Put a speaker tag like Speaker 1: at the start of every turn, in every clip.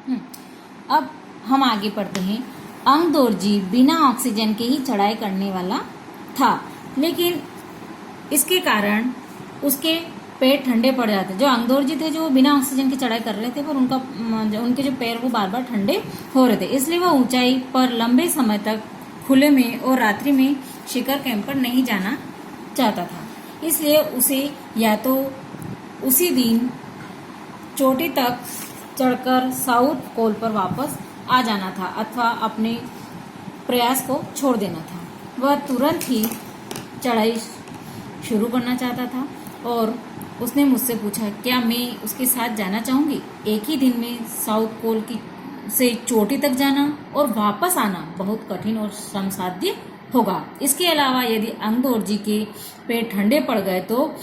Speaker 1: अब हम आगे पढ़ते हैं। अंगदोर्जी बिना ऑक्सीजन के ही चढ़ाई करने वाला था, लेकिन इसके कारण उसके पैर ठंडे पड़ जाते। जो अंगदोर्जी थे जो बिना ऑक्सीजन की चढ़ाई कर रहे थे, पर उनके जो पैर वो बार बार ठंडे हो रहे थे, इसलिए वह ऊंचाई पर लंबे समय तक खुले में और रात्रि में शिखर कैंप पर नहीं जाना चाहता था। इसलिए उसे या तो उसी दिन चोटी तक चढ़कर साउथ पोल पर वापस आ जाना था अथवा अपने प्रयास को छोड़ देना था। वह तुरंत ही चढ़ाई शुरू करना चाहता था और उसने मुझसे पूछा क्या मैं उसके साथ जाना चाहूँगी। एक ही दिन में साउथ पोल की से चोटी तक जाना और वापस आना बहुत कठिन और श्रमसाध्य होगा। इसके अलावा यदि अंगदोर्जी के पैर ठंडे पड़ गए तो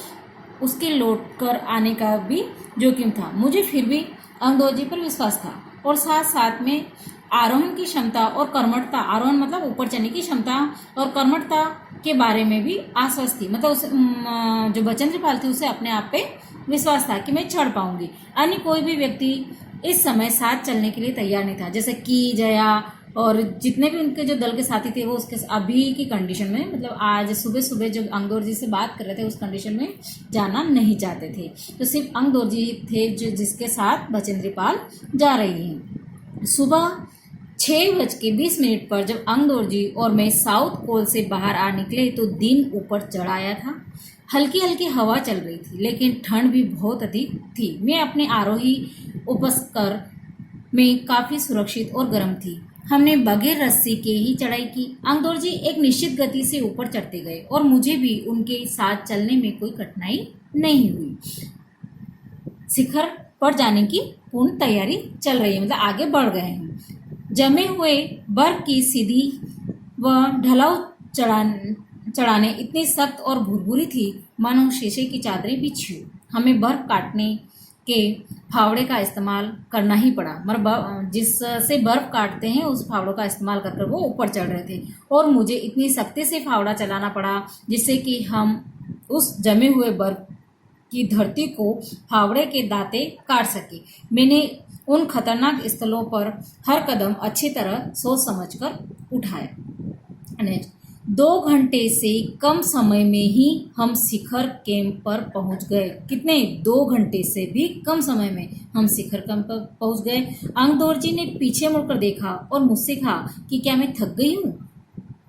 Speaker 1: उसके लौटकर आने का भी जोखिम था। मुझे फिर भी अंगदोर्जी पर विश्वास था और साथ साथ में आरोहण की क्षमता और कर्मठता, आरोहण मतलब ऊपर चढ़ने की क्षमता और कर्मठता के बारे में भी आश्वस्त थी। मतलब उसे जो बचेंद्रपाल थी उसे अपने आप पे विश्वास था कि मैं चढ़ पाऊंगी। अन्य कोई भी व्यक्ति इस समय साथ चलने के लिए तैयार नहीं था, जैसे कि जया और जितने भी उनके जो दल के साथी थे वो उसके अभी की कंडीशन में, मतलब आज सुबह सुबह जब अंगदोर्जी से बात कर रहे थे उस कंडीशन में जाना नहीं चाहते थे। तो सिर्फ अंगदोर्जी थे जो जिसके साथ बचेंद्रपाल जा रही हैं। सुबह 6:20 पर जब अंगदोर्जी और मैं साउथ पोल से बाहर आ निकले तो दिन ऊपर चढ़ आया था। हल्की हल्की हवा चल रही थी, लेकिन ठंड भी बहुत अधिक थी। मैं अपने आरोही उपस्कर में काफी सुरक्षित और गर्म थी। हमने बगैर रस्सी के ही चढ़ाई की। अंगदोर्जी एक निश्चित गति से ऊपर चढ़ते गए और मुझे भी उनके साथ चलने में कोई कठिनाई नहीं हुई। शिखर पर जाने की पूर्ण तैयारी चल रही है, मतलब आगे बढ़ गए हैं। जमे हुए बर्फ की सीधी व ढलाऊ चढ़ाने इतनी सख्त और भुरभुरी थी मानो शीशे की चादरें बिछी हो। हमें बर्फ काटने के फावड़े का इस्तेमाल करना ही पड़ा। मतलब जिससे बर्फ काटते हैं उस फावड़ों का इस्तेमाल कर वो ऊपर चढ़ रहे थे और मुझे इतनी सख्ती से फावड़ा चलाना पड़ा जिससे कि हम उस जमे हुए बर्फ की धरती को फावड़े के दांते काट सके। मैंने उन खतरनाक स्थलों पर हर कदम अच्छी तरह सोच समझकर उठाया। 2 घंटे से कम समय में ही हम शिखर कैंप पर पहुंच गए। कितने? 2 घंटे से भी कम समय में हम शिखर कैंप पर पहुंच गए। अंगदोर्जी ने पीछे मुड़कर देखा और मुझसे कहा कि क्या मैं थक गई हूँ।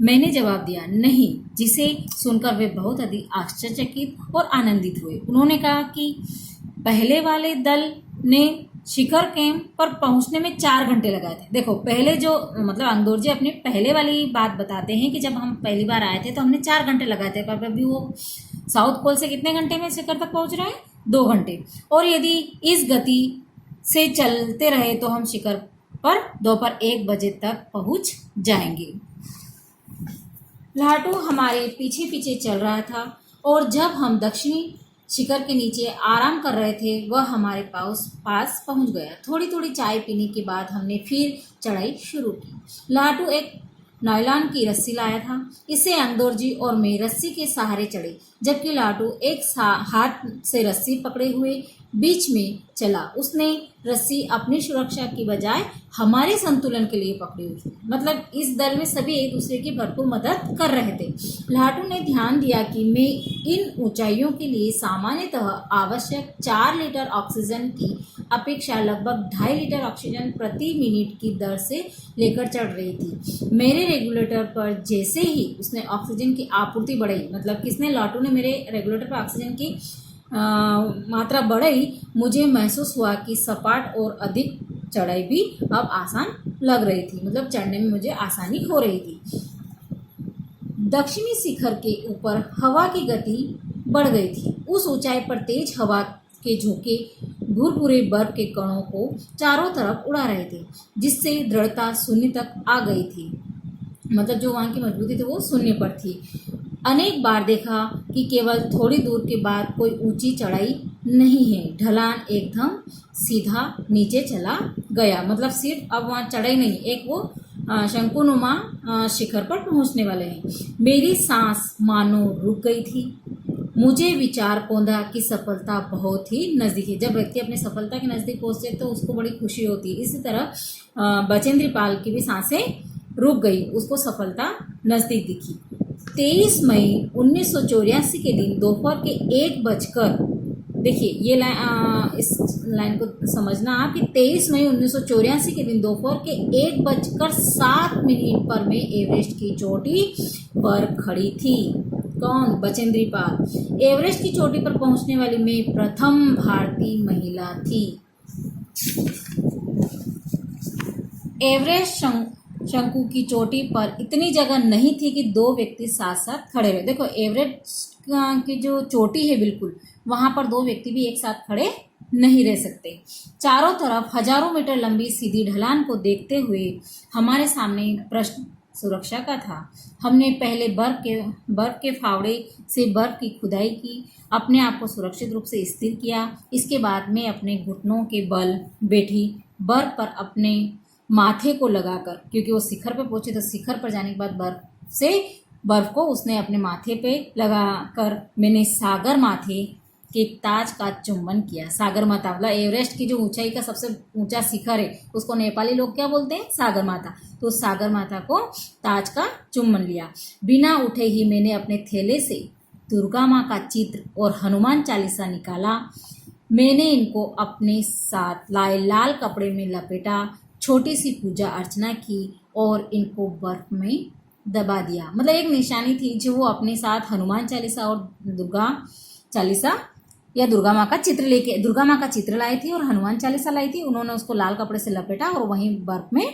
Speaker 1: मैंने जवाब दिया नहीं, जिसे सुनकर वे बहुत अधिक आश्चर्यचकित और आनंदित हुए। उन्होंने कहा कि पहले वाले दल ने शिखर कैंप पर पहुंचने में 4 घंटे लगाए थे। देखो पहले जो मतलब अंगदोर्जी अपनी पहले वाली बात बताते हैं कि जब हम पहली बार आए थे तो हमने 4 घंटे लगाए थे, पर अभी वो साउथ पोल से कितने घंटे में शिखर तक पहुंच रहे हैं? 2 घंटे। और यदि इस गति से चलते रहे तो हम शिखर पर दोपहर 1 बजे तक पहुंच जाएंगे। लाटू हमारे पीछे पीछे चल रहा था और जब हम दक्षिणी शिखर के नीचे आराम कर रहे थे वह हमारे पास पहुंच गया। थोड़ी थोड़ी चाय पीने के बाद हमने फिर चढ़ाई शुरू की। लाटू एक नायलॉन की रस्सी लाया था। इससे अंगदोर्जी और मैं रस्सी के सहारे चढ़े, जबकि लाटू एक हाथ से रस्सी पकड़े हुए बीच में चला। उसने रस्सी अपनी सुरक्षा की बजाय हमारे संतुलन के लिए पकड़ी हुई थी। मतलब इस दल में सभी एक दूसरे की भरपूर मदद कर रहे थे। लाटू ने ध्यान दिया कि मैं इन ऊंचाइयों के लिए सामान्यतः आवश्यक 4 लीटर ऑक्सीजन की अपेक्षा लगभग 2.5 लीटर ऑक्सीजन प्रति मिनट की दर से लेकर चढ़ रही थी। मेरे रेगुलेटर पर जैसे ही उसने ऑक्सीजन की आपूर्ति बढ़ाई, मतलब किसने? लाटू ने मेरे रेगुलेटर पर ऑक्सीजन की मात्रा बढ़ाई, मुझे महसूस हुआ कि सपाट और अधिक चढ़ाई भी अब आसान लग रही थी। मतलब चढ़ने में मुझे आसानी हो रही थी। दक्षिणी शिखर के ऊपर हवा की गति बढ़ गई थी। उस ऊंचाई पर तेज हवा के झोंके भूरभूरे बर्फ के कणों को चारों तरफ उड़ा रहे थे, जिससे दृढ़ता शून्य तक आ गई थी। मतलब जो वहाँ की मजबूती थी वो शून्य पर थी। अनेक बार देखा कि केवल थोड़ी दूर के बाद कोई ऊंची चढ़ाई नहीं है, ढलान एकदम सीधा नीचे चला गया। मतलब सिर्फ अब वहाँ चढ़ाई नहीं, एक वो शंकुनुमा शिखर पर पहुँचने वाले हैं। मेरी सांस मानो रुक गई थी। मुझे विचार पौंधा कि सफलता बहुत ही नज़दीक है। जब व्यक्ति अपने सफलता के नज़दीक पहुंचे तो उसको बड़ी खुशी होती है। इसी तरह बचेंद्री पाल की भी सांसें रुक गई, उसको सफलता नज़दीक दिखी। 23 मई 1984 के दिन दोपहर के 1 बजकर, देखिए ये इस लाइन को समझना आप कि 23 मई 1984 के दिन दोपहर के 1 बजकर 7 मिनट पर मैं एवरेस्ट की चोटी पर खड़ी थी। कौन? बचेंद्री पाल। एवरेस्ट की चोटी पर पहुंचने वाली मैं प्रथम भारतीय महिला थी। एवरेस्ट शंकु की चोटी पर इतनी जगह नहीं थी कि दो व्यक्ति साथ साथ खड़े रहे। देखो एवरेस्ट की जो चोटी है बिल्कुल, वहां पर दो व्यक्ति भी एक साथ खड़े नहीं रह सकते। चारों तरफ हजारों मीटर लंबी सीधी ढलान को देखते हुए हमारे सामने प्रश्न सुरक्षा का था। हमने पहले बर्फ के फावड़े से बर्फ की खुदाई की, अपने आप को सुरक्षित रूप से स्थिर किया। इसके बाद मैं अपने घुटनों के बल बैठी, बर्फ पर अपने माथे को लगाकर, क्योंकि वो शिखर पे पहुंचे तो शिखर पर जाने के बाद बर्फ को उसने अपने माथे पे लगाकर मैंने सागर माथे के ताज का चुंबन किया। सागर माता मतलब एवरेस्ट की जो ऊंचाई का सबसे ऊंचा शिखर है, उसको नेपाली लोग क्या बोलते हैं? सागर माता। तो सागर माता को ताज का चुंबन लिया। बिना उठे ही मैंने अपने थैले से दुर्गा माँ का चित्र और हनुमान चालीसा निकाला। मैंने इनको अपने साथ लाए लाल कपड़े में लपेटा, छोटी सी पूजा अर्चना की और इनको बर्फ में दबा दिया। मतलब एक निशानी थी जो वो अपने साथ हनुमान चालीसा और दुर्गा चालीसा या दुर्गा माँ का चित्र लाई थी और हनुमान चालीसा लाई थी। उन्होंने उसको लाल कपड़े से लपेटा और वहीं बर्फ में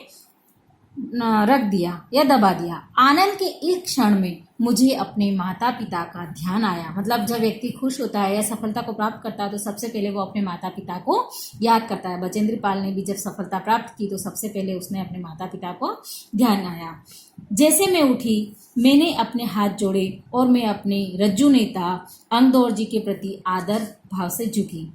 Speaker 1: रख दिया या दबा दिया। आनंद के इस क्षण में मुझे अपने माता पिता का ध्यान आया। मतलब जब व्यक्ति खुश होता है या सफलता को प्राप्त करता है तो सबसे पहले वो अपने माता पिता को याद करता है। बचेंद्री पाल ने भी जब सफलता प्राप्त की तो सबसे पहले उसने अपने माता पिता को ध्यान आया। जैसे मैं उठी, मैंने अपने हाथ जोड़े और मैं अपने रज्जू नेता अंगदौर जी के प्रति आदर भाव से झुकी।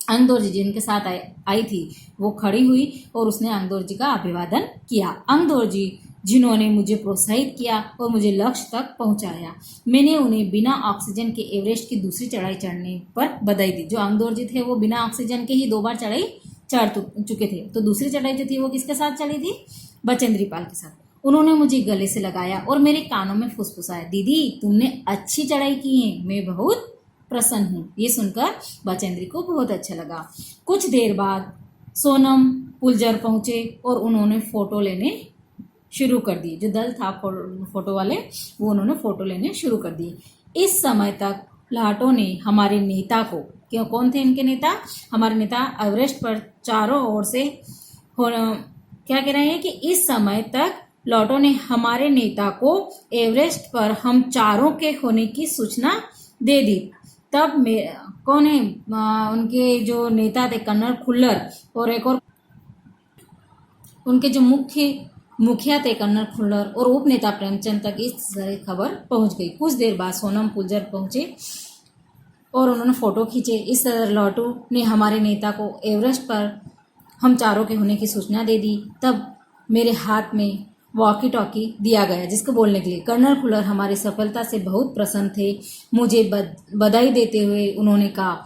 Speaker 1: अंगदौर जी जिनके साथ आई थी वो खड़ी हुई और उसने अंगदौर जी का अभिवादन किया। अंगदौर जी जिन्होंने मुझे प्रोत्साहित किया और मुझे लक्ष्य तक पहुंचाया। मैंने उन्हें बिना ऑक्सीजन के एवरेस्ट की दूसरी चढ़ाई चढ़ने पर बधाई दी। जो अंगदौर जी थे वो बिना ऑक्सीजन के ही 2 बार चढ़ाई चढ़ चुके थे, तो दूसरी चढ़ाई जो थी वो किसके साथ चली थी? बचेंद्री पाल के साथ। उन्होंने मुझे गले से लगाया और मेरे कानों में फुसफुसाया, दीदी तुमने अच्छी चढ़ाई की है, मैं बहुत प्रसन्न हूँ। ये सुनकर बचेंद्री को बहुत अच्छा लगा। कुछ देर बाद सोनम पुलजर पहुंचे और उन्होंने फोटो लेने शुरू कर दिए। जो दल था फोटो वाले वो उन्होंने फोटो लेने शुरू कर दिए। इस समय तक लाटों ने हमारे नेता को, क्यों कौन थे इनके नेता? हमारे नेता एवरेस्ट पर चारों ओर से क्या कह रहे हैं कि इस समय तक लाटों ने हमारे नेता को एवरेस्ट पर हम चारों के होने की सूचना दे दी। तब कौन है उनके जो नेता थे? कर्नल खुल्लर और एक और उनके जो मुखिया थे कर्नल खुल्लर और उपनेता प्रेमचंद तक इस तरह खबर पहुंच गई। कुछ देर बाद सोनम पुलजर पहुंचे और उन्होंने फोटो खींचे। इस तरह लाटू ने हमारे नेता को एवरेस्ट पर हम चारों के होने की सूचना दे दी। तब मेरे हाथ में वॉकी टॉकी दिया गया जिसको बोलने के लिए। कर्नल खुल्लर हमारी सफलता से बहुत प्रसन्न थे। मुझे बधाई देते हुए उन्होंने कहा,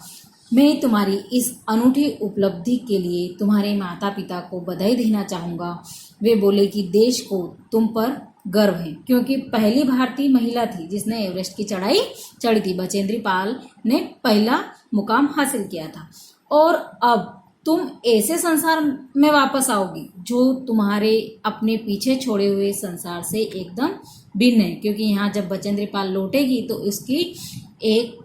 Speaker 1: मैं तुम्हारी इस अनूठी उपलब्धि के लिए तुम्हारे माता पिता को बधाई देना चाहूँगा। वे बोले कि देश को तुम पर गर्व है, क्योंकि पहली भारतीय महिला थी जिसने एवरेस्ट की चढ़ाई चढ़ी थी। बचेंद्री पाल ने पहला मुकाम हासिल किया था। और अब तुम ऐसे संसार में वापस आओगी जो तुम्हारे अपने पीछे छोड़े हुए संसार से एकदम भिन्न है, क्योंकि यहाँ जब बचेंद्री पाल लौटेगी तो इसकी एक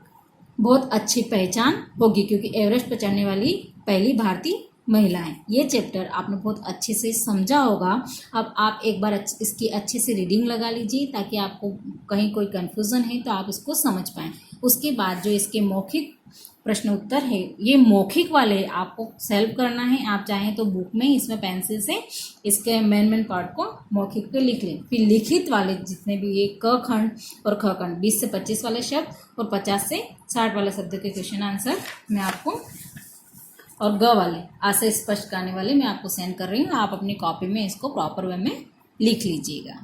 Speaker 1: बहुत अच्छी पहचान होगी, क्योंकि एवरेस्ट पर चढ़ने वाली पहली भारतीय महिला है। ये चैप्टर आपने बहुत अच्छे से समझा होगा। अब आप एक बार इसकी अच्छे से रीडिंग लगा लीजिए ताकि आपको कहीं कोई कन्फ्यूज़न है तो आप इसको समझ पाएँ। उसके बाद जो इसके मौखिक प्रश्न उत्तर है ये मौखिक वाले आपको सेल्फ करना है। आप चाहें तो बुक में इसमें पेंसिल से इसके मेन पार्ट को मौखिक पे लिख लें। फिर लिखित वाले जितने भी ये क खंड और ख खंड 20 से 25 वाले शब्द और 50 से 60 वाले शब्द के क्वेश्चन आंसर मैं आपको और ग वाले आशय स्पष्ट करने वाले मैं आपको सेंड कर रही हूँ। आप अपनी कॉपी में इसको प्रॉपर वे में लिख लीजिएगा।